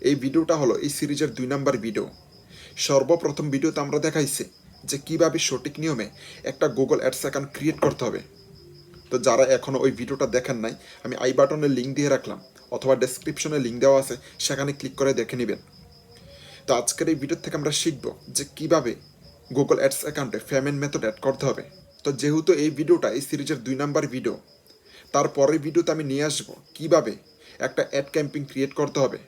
এই ভিডিওটা হলো এই সিরিজের 2 নাম্বার ভিডিও। সর্বপ্রথম ভিডিওতে আমরা দেখাইছি যে কিভাবে সঠিক নিয়মে একটা গুগল অ্যাডস অ্যাকাউন্ট ক্রিয়েট করতে হবে। তো যারা এখনও ওই ভিডিওটা দেখেন নাই, আমি আই বাটনে লিঙ্ক দিয়ে রাখলাম অথবা ডেসক্রিপশনে লিঙ্ক দেওয়া আছে, সেখানে ক্লিক করে দেখে নেবেন। তো আজকের এই ভিডিও থেকে আমরা শিখব যে কিভাবে গুগল অ্যাডস অ্যাকাউন্টে পেমেন্ট মেথড অ্যাড করতে হবে। তো যেহেতু এই ভিডিওটা এই সিরিজের 2 নাম্বার ভিডিও, তারপরের ভিডিওতে আমি নিয়ে আসবো কিভাবে একটা অ্যাড ক্যাম্পিং ক্রিয়েট করতে হবে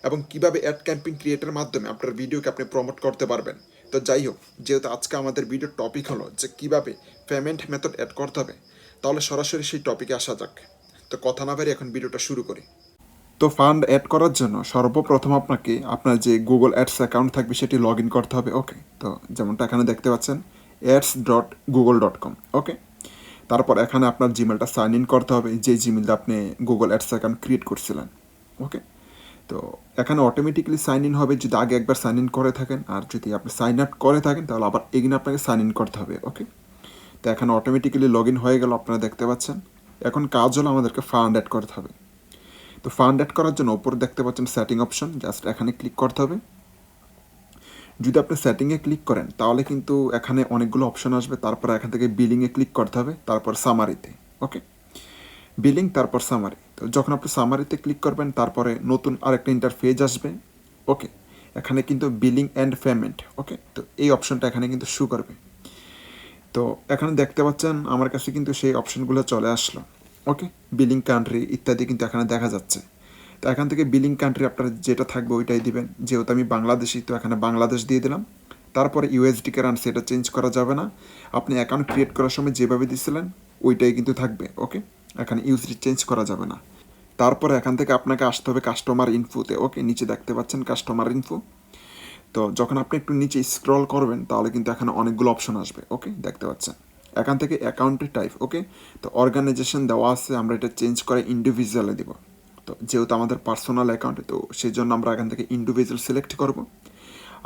এবং কিভাবে অ্যাড ক্যাম্পিং ক্রিয়েটের মাধ্যমে আপনার ভিডিওকে আপনি প্রমোট করতে পারবেন। তো যাই হোক, যেহেতু আজকে আমাদের ভিডিওর টপিক হলো যে কিভাবে পেমেন্ট মেথড অ্যাড করতে হবে, তাহলে সরাসরি সেই টপিকে আসা যাক। তো কথা না বাড়িয়ে এখন ভিডিওটা শুরু করি। তো ফান্ড অ্যাড করার জন্য সর্বপ্রথম আপনাকে আপনার যে গুগল অ্যাডস অ্যাকাউন্ট থাকবে সেটি লগ ইন করতে হবে। ওকে, তো যেমনটা এখানে দেখতে পাচ্ছেন ads.google.com। ওকে, তারপর এখানে আপনার জিমেলটা সাইন ইন করতে হবে, যে জিমেলটা আপনি গুগল অ্যাডস অ্যাকাউন্ট ক্রিয়েট করছিলেন। ওকে, তো এখানে অটোমেটিক্যালি সাইন ইন হবে যদি আগে একবার সাইন ইন করে থাকেন, আর যদি আপনি সাইন আপ করে থাকেন তাহলে আবার এগিন আপনাকে সাইন ইন করতে হবে। ওকে, তো এখানে অটোমেটিক্যালি লগ ইন হয়ে গেল, আপনারা দেখতে পাচ্ছেন। এখন কাজ হলো আমাদেরকে ফান্ড অ্যাড করতে হবে। তো ফান্ড অ্যাড করার জন্য উপরে দেখতে পাচ্ছেন সেটিং অপশন, জাস্ট এখানে ক্লিক করতে হবে। যদি আপনি সেটিংয়ে ক্লিক করেন তাহলে কিন্তু এখানে অনেকগুলো অপশন আসবে, তারপর এখান থেকে বিলিংয়ে ক্লিক করতে হবে, তারপর সামারিতে। ওকে, বিলিং তারপর সামারি। তো যখন আপনি সামারিতে ক্লিক করবেন তারপরে নতুন আরেকটা ইন্টারফেস আসবে। ওকে, এখানে কিন্তু বিলিং অ্যান্ড পেমেন্ট। ওকে, তো এই অপশনটা এখানে কিন্তু শো করবে। তো এখানে দেখতে পাচ্ছেন আমার কাছে কিন্তু সেই অপশনগুলো চলে আসলো। ওকে, বিলিং কান্ট্রি ইত্যাদি কিন্তু এখানে দেখা যাচ্ছে। তো এখান থেকে বিলিং কান্ট্রি আপনার যেটা থাকবে ওইটাই দিবেন। যেহেতু আমি বাংলাদেশি, তো এখানে বাংলাদেশ দিয়ে দিলাম। তারপরে ইউএসডি কারেন্সি, এটা চেঞ্জ করা যাবে না। আপনি অ্যাকাউন্ট ক্রিয়েট করার সময় যেভাবে দিয়েছিলেন ওইটাই কিন্তু থাকবে। ওকে, এখানে ইউএসডি চেঞ্জ করা যাবে না। তারপরে এখান থেকে আপনাকে আসতে হবে কাস্টমার ইনফোতে। ওকে, নিচে দেখতে পাচ্ছেন কাস্টমার ইনফো। তো যখন আপনি একটু নিচে স্ক্রল করবেন তাহলে কিন্তু এখানে অনেকগুলো অপশন আসবে। ওকে, দেখতে পাচ্ছেন এখান থেকে অ্যাকাউন্টের টাইপ। ওকে, তো অর্গানাইজেশন দেওয়া আছে, আমরা এটা চেঞ্জ করে ইন্ডিভিজুয়ালে দেবো। তো যেহেতু আমাদের পার্সোনাল অ্যাকাউন্টে, তো সেই জন্য আমরা এখান থেকে ইন্ডিভিজুয়াল সিলেক্ট করব।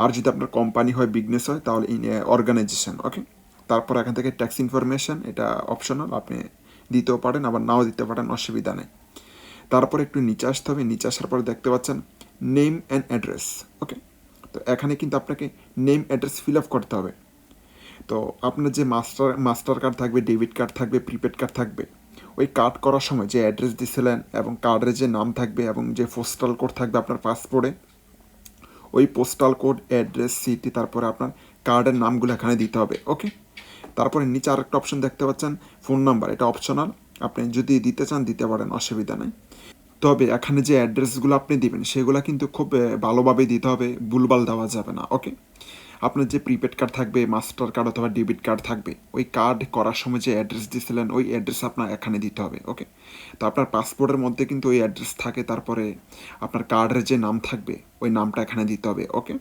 আর যদি আপনার কোম্পানি হয়, বিজনেস হয়, তাহলে অর্গানাইজেশন। ওকে, তারপর এখান থেকে ট্যাক্স ইনফরমেশন, এটা অপশনাল, আপনি দিতেও পারেন আবার নাও দিতে পারেন, অসুবিধা নেই। তারপর একটু নিচে আসতে হবে, নিচে আসার পরে দেখতে পাচ্ছেন নেম অ্যান্ড অ্যাড্রেস। ওকে, তো এখানে কিন্তু আপনাকে নেম অ্যাড্রেস ফিল আপ করতে হবে। তো আপনার যে মাস্টার কার্ড থাকবে, ডেবিট কার্ড থাকবে, প্রিপেড কার্ড থাকবে, ওই কার্ড করার সময় যে অ্যাড্রেস দিয়েছিলেন এবং কার্ডের যে নাম থাকবে এবং যে পোস্টাল কোড থাকবে আপনার পাসপোর্টে, ওই পোস্টাল কোড, অ্যাড্রেস, সিটি, তারপরে আপনার কার্ডের নামগুলো এখানে দিতে হবে। ওকে, তারপরে নিচে আরেকটা অপশন দেখতে পাচ্ছেন ফোন নাম্বার, এটা অপশনাল, আপনি যদি দিতে চান দিতে পারেন, অসুবিধা নেই। তবে এখানে যে অ্যাড্রেসগুলো আপনি দিবেন সেগুলো কিন্তু খুব ভালোভাবে দিতে হবে, ভুলভাল দেওয়া যাবে না। ওকে, আপনার যে প্রিপেড কার্ড থাকবে, মাস্টার কার্ড অথবা ডেবিট কার্ড থাকবে, ওই কার্ড করার সময় যে অ্যাড্রেস দিয়েছিলেন ওই অ্যাড্রেস আপনার এখানে দিতে হবে। ওকে, তো আপনার পাসপোর্টের মধ্যে কিন্তু ওই অ্যাড্রেস থাকে, তারপরে আপনার কার্ডের যে নাম থাকবে ওই নামটা এখানে দিতে হবে। ওকে,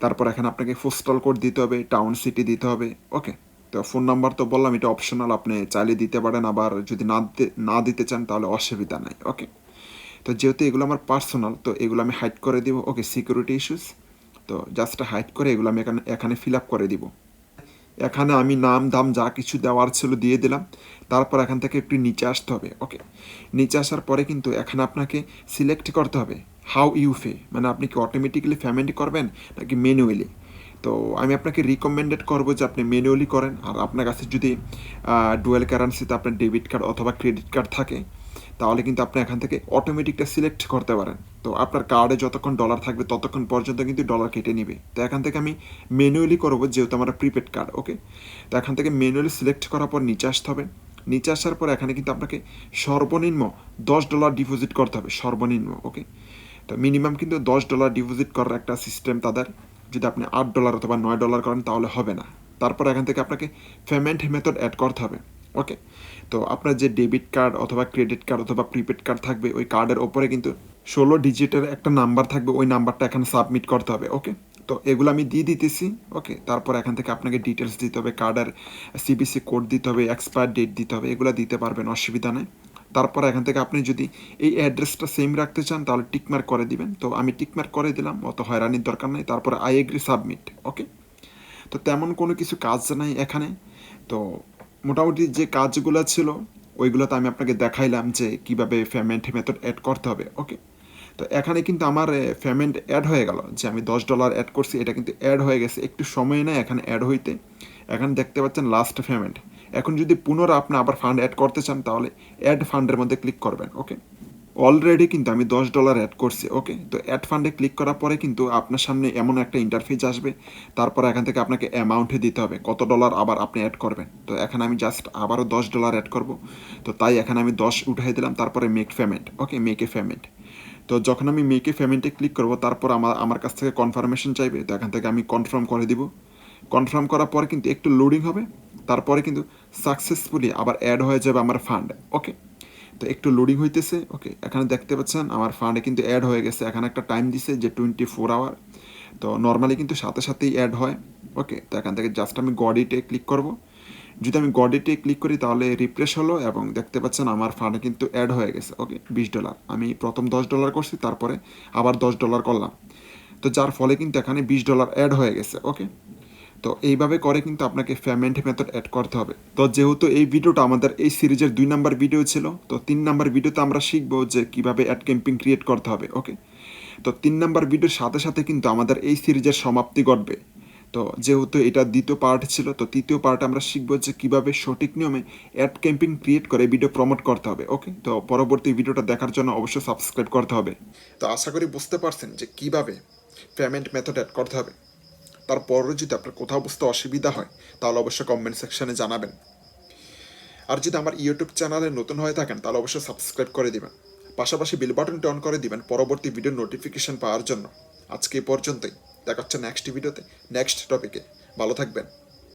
তারপর এখানে আপনাকে পোস্টাল কোড দিতে হবে, টাউন সিটি দিতে হবে। ওকে, তো ফোন নাম্বার তো বললাম এটা অপশনাল, আপনি চাইলে দিতে পারেন, আবার যদি না দিতে চান তাহলে অসুবিধা নাই। ওকে, তো যেহেতু এগুলো আমার পার্সোনাল, তো এগুলো আমি হাইড করে দিব। ওকে, সিকিউরিটি ইস্যুস, তো জাস্ট হাইড করে এগুলো আমি এখানে ফিল আপ করে দিব। এখানে আমি নাম দাম যা কিছু দেওয়ার ছিল দিয়ে দিলাম। তারপর এখান থেকে একটু নিচে আসতে হবে। ওকে, নিচে আসার পরে কিন্তু এখানে আপনাকে সিলেক্ট করতে হবে হাউ ইউ পে, মানে আপনি কি অটোমেটিক্যালি পেমেন্ট করবেন নাকি ম্যানুয়ালি। তো আমি আপনাকে রিকমেন্ডেড করবো যে আপনি ম্যানুয়ালি করেন। আর আপনার কাছে যদি ডুয়েল কারেন্সিতে আপনার ডেবিট কার্ড অথবা ক্রেডিট কার্ড থাকে তাহলে কিন্তু আপনি এখান থেকে অটোমেটিকটা সিলেক্ট করতে পারেন। তো আপনার কার্ডে যতক্ষণ ডলার থাকবে ততক্ষণ পর্যন্ত কিন্তু ডলার কেটে নেবে। তো এখান থেকে আমি ম্যানুয়ালি করবো যেহেতু আমার প্রিপেড কার্ড। ওকে, তো এখান থেকে ম্যানুয়ালি সিলেক্ট করার পর নিচে আসতে হবে। নিচে আসার পর এখানে কিন্তু আপনাকে সর্বনিম্ন $10 ডিপোজিট করতে হবে, সর্বনিম্ন। ওকে, তো মিনিমাম কিন্তু $10 ডিপোজিট করার একটা সিস্টেম তাদের। যদি আপনি $8 অথবা $9 করেন তাহলে হবে না। তারপর এখান থেকে আপনাকে পেমেন্ট মেথড অ্যাড করতে হবে। ওকে, তো আপনার যে ডেবিট কার্ড অথবা ক্রেডিট কার্ড অথবা প্রিপেড কার্ড থাকবে ওই কার্ডের ওপরে কিন্তু 16 ডিজিটের একটা নাম্বার থাকবে, ওই নাম্বারটা এখানে সাবমিট করতে হবে। ওকে, তো এগুলো আমি দিয়ে দিতেছি। ওকে, তারপর এখান থেকে আপনাকে ডিটেলস দিতে হবে, কার্ডের সিবিসি কোড দিতে হবে, এক্সপায়ার ডেট দিতে হবে, এগুলো দিতে পারবেন, অসুবিধা নেই। তারপর এখান থেকে আপনি যদি এই অ্যাড্রেসটা সেম রাখতে চান তাহলে টিকমার্ক করে দিবেন। তো আমি টিকমার্ক করে দিলাম, অত হয়রানির দরকার নেই। তারপরে আই এগ্রি, সাবমিট। ওকে, তো তেমন কোনো কিছু কাজ নাই এখানে। তো মোটামুটি যে কাজগুলো ছিল ওইগুলো তো আমি আপনাকে দেখাইলাম যে কীভাবে পেমেন্ট মেথড অ্যাড করতে হবে। ওকে, তো এখানে কিন্তু আমার পেমেন্ট অ্যাড হয়ে গেল, যে আমি $10 অ্যাড করছি এটা কিন্তু অ্যাড হয়ে গেছে, একটু সময় নেয় এখানে অ্যাড হইতে। এখানে দেখতে পাচ্ছেন লাস্ট পেমেন্ট। এখন যদি পুনরায় আপনি আবার ফান্ড অ্যাড করতে চান তাহলে অ্যাড ফান্ডের মধ্যে ক্লিক করবেন। ওকে, অলরেডি কিন্তু আমি $10 অ্যাড করছি। ওকে, তো অ্যাড ফান্ডে ক্লিক করার পরে কিন্তু আপনার সামনে এমন একটা ইন্টারফেস আসবে, তারপর এখান থেকে আপনাকে অ্যামাউন্টে দিতে হবে কত ডলার আবার আপনি অ্যাড করবেন। তো এখানে আমি জাস্ট আবারও $10 অ্যাড করব, তো তাই এখানে আমি 10 উঠাই দিলাম, তারপরে মেক পেমেন্ট। ওকে, মেকে পেমেন্ট। তো যখন আমি মেকে পেমেন্টে ক্লিক করব তারপর আমার কাছ থেকে কনফার্মেশন চাইবে, তো এখান থেকে আমি কনফার্ম করে দিব। কনফার্ম করার পরে কিন্তু একটু লোডিং হবে, তারপরে কিন্তু সাকসেসফুলি আবার অ্যাড হয়ে যাবে আমার ফান্ড। ওকে, তো একটু লোডিং হইতেছে। ওকে, এখানে দেখতে পাচ্ছেন আমার ফান্ডে কিন্তু অ্যাড হয়ে গেছে। এখানে একটা টাইম দিছে যে 24 আওয়ার, তো নর্মালি কিন্তু সাথে সাথেই অ্যাড হয়। ওকে, তো এখান থেকে জাস্ট আমি গডিটে ক্লিক করব। যদি আমি গডিটে ক্লিক করি তাহলে রিফ্রেশ হলো এবং দেখতে পাচ্ছেন আমার ফান্ডে কিন্তু অ্যাড হয়ে গেছে। ওকে, $20 আমি প্রথম $10 করছি, তারপরে আবার $10 করলাম, তো যার ফলে কিন্তু এখানে $20 অ্যাড হয়ে গেছে। ওকে, তো এইভাবে করে কিন্তু আপনাকে পেমেন্ট মেথড অ্যাড করতে হবে। তো যেহেতু এই ভিডিওটা আমাদের এই সিরিজের 2 নাম্বার ভিডিও ছিল, তো 3 নাম্বার ভিডিওতে আমরা শিখবো যে কীভাবে অ্যাড ক্যাম্পেইন ক্রিয়েট করতে হবে। ওকে, তো 3 নাম্বার ভিডিওর সাথে সাথে কিন্তু আমাদের এই সিরিজের সমাপ্তি ঘটবে। তো যেহেতু এটা দ্বিতীয় পার্ট ছিল, তো তৃতীয় পার্টে আমরা শিখবো যে কীভাবে সঠিক নিয়মে অ্যাড ক্যাম্পেইন ক্রিয়েট করে ভিডিও প্রমোট করতে হবে। ওকে, তো পরবর্তী ভিডিওটা দেখার জন্য অবশ্যই সাবস্ক্রাইব করতে হবে। তো আশা করি বুঝতে পারছেন যে কীভাবে পেমেন্ট মেথড অ্যাড করতে হবে। তারপরও যদি আপনার কোথাও বুঝতে অসুবিধা হয় তাহলে অবশ্যই কমেন্ট সেকশনে জানাবেন। আর যদি আমার ইউটিউব চ্যানেলে নতুন হয়ে থাকেন তাহলে অবশ্যই সাবস্ক্রাইব করে দিবেন, পাশাপাশি বেল বাটনটি অন করে দিবেন পরবর্তী ভিডিওর নোটিফিকেশন পাওয়ার জন্য। আজকে এই পর্যন্তই, দেখা হচ্ছে নেক্সট ভিডিওতে নেক্সট টপিকে। ভালো থাকবেন।